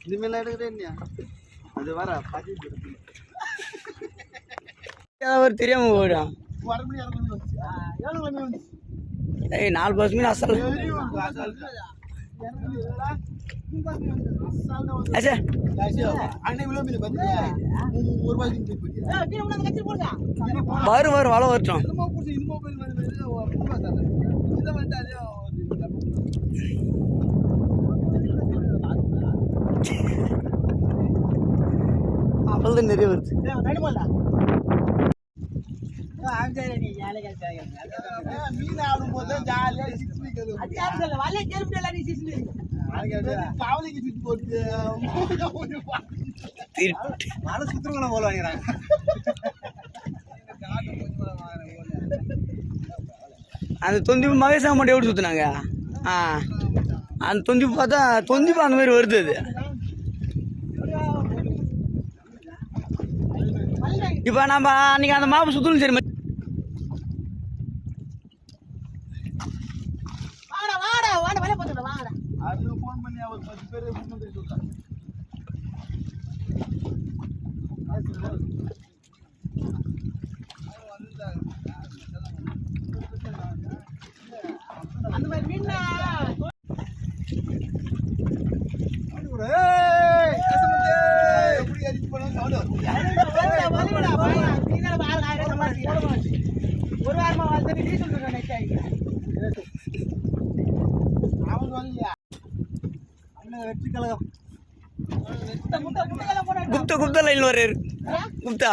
இனிமேல் எடுக்கிறேன் அது வர அவர் தெரியாம போயிடும். ஏய் 4 பஸ் மீன் அசல் அச்சா வரும் வரும் வள வரட்டும். அவள்தான் நிறைய வருது. மீன் ஆடும் போது ஜாலியா காவலிக்கு சுத்தி போட்டு மன சுத்திரங்களை போல வாங்கிறாங்க. அந்த தொந்திப்பு மகேசா மட்டும் எப்படி சுற்றினாங்க? அந்த தொந்திப்பு பார்த்தா தொந்திப்பு அந்த மாதிரி வருது. அது இப்போ நம்ம அன்றைக்கி அந்த மாப்பு சுற்றணும் சரி. அது ஃபோன் பண்ணி அவர் 10 பேர் சொல்றாங்க. அந்த மாதிரி மீன் எப்படி அடிச்சு போனா ஒரு வாரமா வாழ்ந்து நீ சொல்றேன் அவன் வரலையா வெற்றி கழகம் குப்தா குப்தா லைன் வர்றாரு. குப்தா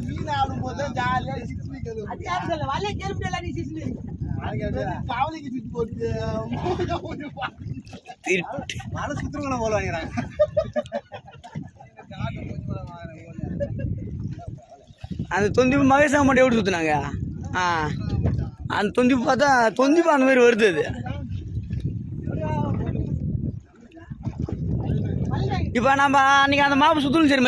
மீன் ஆடும் போது ஜாலியா காவலிக்கு சுத்தி போட்டு மன சுத்திரங்களை போல வாங்கிறாங்க. அந்த தொந்திப்பு மகேசா மட்டும் எப்படி சுற்றினாங்க? அந்த தொந்திப்பு பார்த்தா தொந்திப்பு அந்த மாதிரி வருது. அது இப்போ நம்ம அன்றைக்கி அந்த மாப்பு சுற்றணும் சரி.